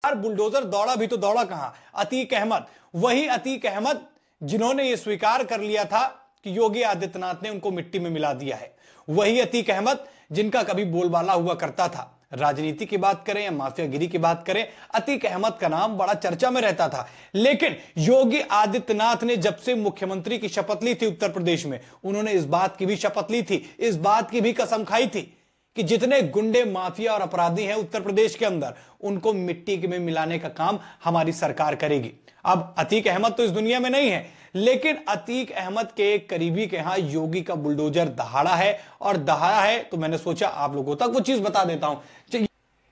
यार बुलडोजर दौड़ा भी तो दौड़ा कहां? अतीक अहमद, वही अतीक अहमद जिन्होंने यह स्वीकार कर लिया था कि योगी आदित्यनाथ ने उनको मिट्टी में मिला दिया है, वही अतीक अहमद जिनका कभी बोलबाला हुआ करता था। राजनीति की बात करें या माफियागिरी की बात करें, अतीक अहमद का नाम बड़ा चर्चा में रहता था। लेकिन योगी आदित्यनाथ ने जब से मुख्यमंत्री की शपथ ली थी उत्तर प्रदेश में, उन्होंने इस बात की भी शपथ ली थी, इस बात की भी कसम खाई थी कि जितने गुंडे, माफिया और अपराधी हैं उत्तर प्रदेश के अंदर, उनको मिट्टी में मिलाने का काम हमारी सरकार करेगी। अब अतीक अहमद तो इस दुनिया में नहीं है, लेकिन अतीक अहमद के एक करीबी के यहां योगी का बुलडोजर दहाड़ा है, और दहाड़ा है तो मैंने सोचा आप लोगों तक वो चीज बता देता हूं।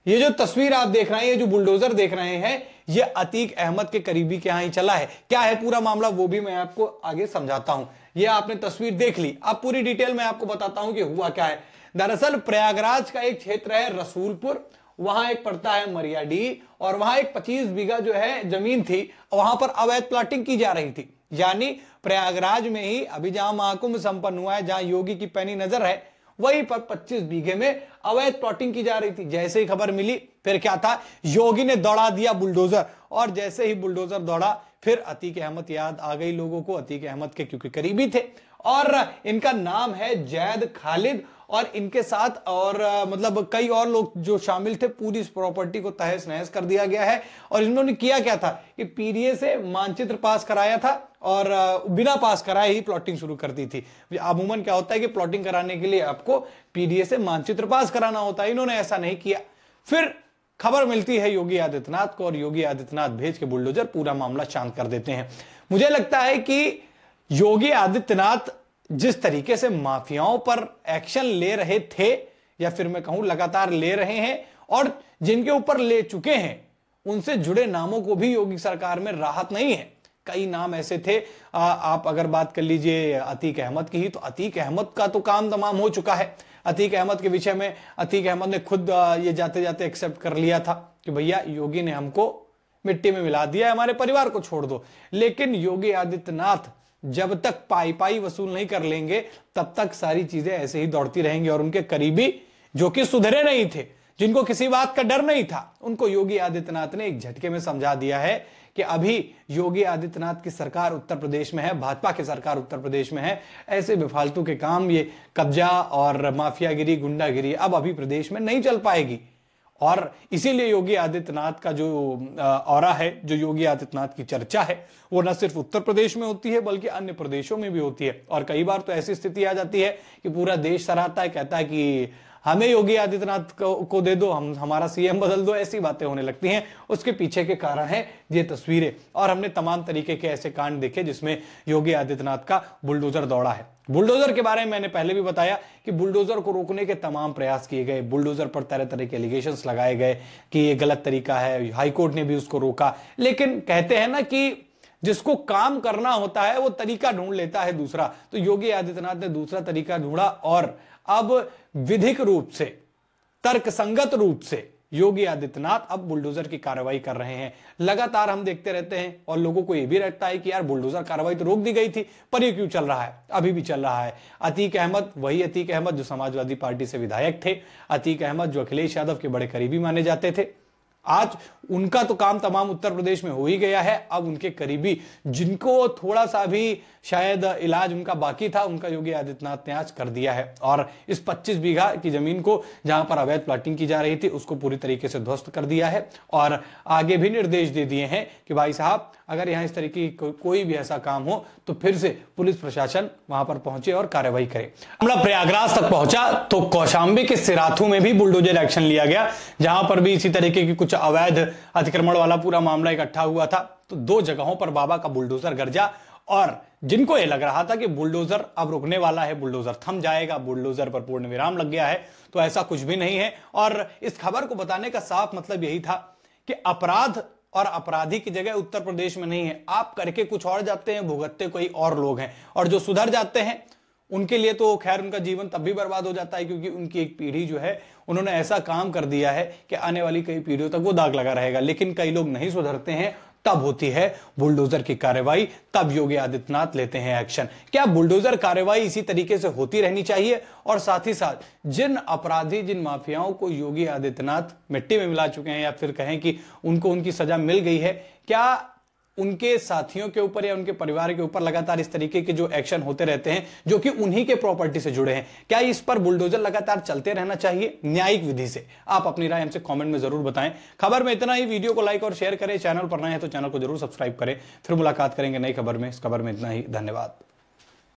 ये जो तस्वीर आप देख रहे हैं, ये जो बुलडोजर देख रहे हैं, ये अतीक अहमद के करीबी के यहां ही चला है। क्या है पूरा मामला वो भी मैं आपको आगे समझाता हूं। ये आपने तस्वीर देख ली, अब पूरी डिटेल में आपको बताता हूं कि हुआ क्या है। दरअसल प्रयागराज का एक क्षेत्र है रसूलपुर, वहां एक पड़ता है मरियाडीह, और वहां एक 25 बीघा जो है जमीन थी, वहां पर अवैध प्लॉटिंग की जा रही थी। यानी प्रयागराज में ही अभी जहां महाकुंभ संपन्न हुआ है, जहां योगी की पैनी नजर है, वहीं पर 25 बीघे में अवैध प्लॉटिंग की जा रही थी। जैसे ही खबर मिली, फिर क्या था, योगी ने दौड़ा दिया बुलडोजर, और जैसे ही बुलडोजर दौड़ा, फिर अतीक अहमद याद आ गई लोगों को। अतीक अहमद के क्योंकि करीबी थे, और इनका नाम है जैद खालिद, और इनके साथ और मतलब कई और लोग जो शामिल थे। पूरी इस प्रॉपर्टी को तहस नहस कर दिया गया है। और इन्होंने किया क्या था कि पीडीए से मानचित्र पास कराया था, और बिना पास कराए ही प्लॉटिंग शुरू कर दी थी। अमूमन क्या होता है कि प्लॉटिंग कराने के लिए आपको पीडीए से मानचित्र पास कराना होता है, इन्होंने ऐसा नहीं किया। फिर खबर मिलती है योगी आदित्यनाथ को, और योगी आदित्यनाथ भेज के बुलडोजर पूरा मामला शांत कर देते हैं। मुझे लगता है कि योगी आदित्यनाथ जिस तरीके से माफियाओं पर एक्शन ले रहे थे, या फिर मैं कहूं लगातार ले रहे हैं, और जिनके ऊपर ले चुके हैं, उनसे जुड़े नामों को भी योगी सरकार में राहत नहीं है। कई नाम ऐसे थे, आप अगर बात कर लीजिए अतीक अहमद की ही, तो अतीक अहमद का तो काम तमाम हो चुका है। अतीक अहमद के विषय में अतीक अहमद ने खुद ये जाते जाते एक्सेप्ट कर लिया था कि भैया योगी ने हमको मिट्टी में मिला दिया है, हमारे परिवार को छोड़ दो। लेकिन योगी आदित्यनाथ जब तक पाई पाई वसूल नहीं कर लेंगे, तब तक सारी चीजें ऐसे ही दौड़ती रहेंगी। और उनके करीबी जो कि सुधरे नहीं थे, जिनको किसी बात का डर नहीं था, उनको योगी आदित्यनाथ ने एक झटके में समझा दिया है कि अभी योगी आदित्यनाथ की सरकार उत्तर प्रदेश में है, भाजपा की सरकार उत्तर प्रदेश में है। ऐसे बेफालतू के काम, ये कब्जा और माफियागिरी, गुंडागिरी अब अभी प्रदेश में नहीं चल पाएगी। और इसीलिए योगी आदित्यनाथ का जो ऑरा है, जो योगी आदित्यनाथ की चर्चा है, वो न सिर्फ उत्तर प्रदेश में होती है बल्कि अन्य प्रदेशों में भी होती है। और कई बार तो ऐसी स्थिति आ जाती है कि पूरा देश सराहता है, कहता है कि हमें योगी आदित्यनाथ को दे दो, हमारा सीएम बदल दो। ऐसी बातें होने लगती हैं। उसके पीछे के कारण है ये तस्वीरें, और हमने तमाम तरीके के ऐसे कांड देखे जिसमें योगी आदित्यनाथ का बुलडोजर दौड़ा है। बुलडोजर के बारे में मैंने पहले भी बताया कि बुलडोजर को रोकने के तमाम प्रयास किए गए, बुलडोजर पर तरह तरह के एलिगेशंस लगाए गए कि ये गलत तरीका है, हाईकोर्ट ने भी उसको रोका। लेकिन कहते हैं ना कि जिसको काम करना होता है वो तरीका ढूंढ लेता है दूसरा। तो योगी आदित्यनाथ ने दूसरा तरीका ढूंढा, और अब विधिक रूप से, तर्कसंगत रूप से योगी आदित्यनाथ अब बुलडोजर की कार्रवाई कर रहे हैं। लगातार हम देखते रहते हैं, और लोगों को यह भी रहता है कि यार बुलडोजर कार्रवाई तो रोक दी गई थी, पर ये क्यों चल रहा है, अभी भी चल रहा है। अतीक अहमद, वही अतीक अहमद जो समाजवादी पार्टी से विधायक थे, अतीक अहमद जो अखिलेश यादव के बड़े करीबी माने जाते थे, आज उनका तो काम तमाम उत्तर प्रदेश में हो ही गया है। अब उनके करीबी, जिनको थोड़ा सा भी शायद इलाज उनका बाकी था, उनका योगी आदित्यनाथ ने आज कर दिया है। और इस 25 बीघा की जमीन को, जहां पर अवैध प्लॉटिंग की जा रही थी, उसको पूरी तरीके से ध्वस्त कर दिया है। और आगे भी निर्देश दे दिए हैं कि भाई साहब, अगर यहां इस तरीके की कोई भी ऐसा काम हो तो फिर से पुलिस प्रशासन वहां पर पहुंचे और कार्रवाई करे। मामला प्रयागराज तक पहुंचा तो कौशाम्बी के सिराथू में भी बुलडोजर एक्शन लिया गया, जहां पर भी इसी तरीके की कुछ अवैध अतिक्रमण वाला पूरा मामला इकट्ठा हुआ था। तो 2 जगहों पर बाबा का बुलडोजर गरजा, और जिनको यह लग रहा था कि बुलडोजर अब रुकने वाला है, बुलडोजर थम जाएगा, बुलडोजर पर पूर्ण विराम लग गया है, तो ऐसा कुछ भी नहीं है। और इस खबर को बताने का साफ मतलब यही था कि अपराध और अपराधी की जगह उत्तर प्रदेश में नहीं है। आप करके कुछ और जाते हैं, भुगतते कोई और लोग हैं, और जो सुधर जाते हैं उनके लिए तो खैर उनका जीवन तब भी बर्बाद हो जाता है, क्योंकि उनकी एक पीढ़ी जो है, उन्होंने ऐसा काम कर दिया है कि आने वाली कई पीढ़ियों तक वो दाग लगा रहेगा। लेकिन कई लोग नहीं सुधरते हैं, तब होती है बुलडोजर की कार्रवाई, तब योगी आदित्यनाथ लेते हैं एक्शन। क्या बुलडोजर कार्रवाई इसी तरीके से होती रहनी चाहिए? और साथ ही साथ जिन अपराधी, जिन माफियाओं को योगी आदित्यनाथ मिट्टी में मिला चुके हैं या फिर कहें कि उनको उनकी सजा मिल गई है, क्या उनके साथियों के ऊपर या उनके परिवार के ऊपर लगातार इस तरीके के जो एक्शन होते रहते हैं जो कि उन्हीं के प्रॉपर्टी से जुड़े हैं, क्या इस पर बुलडोजर लगातार चलते रहना चाहिए न्यायिक विधि से? आप अपनी राय हमसे कमेंट में जरूर बताएं। खबर में इतना ही। वीडियो को लाइक और शेयर करें। चैनल पर नए हैं तो चैनल को जरूर सब्सक्राइब करें। फिर मुलाकात करेंगे नई खबर में। इस खबर में इतना ही। धन्यवाद।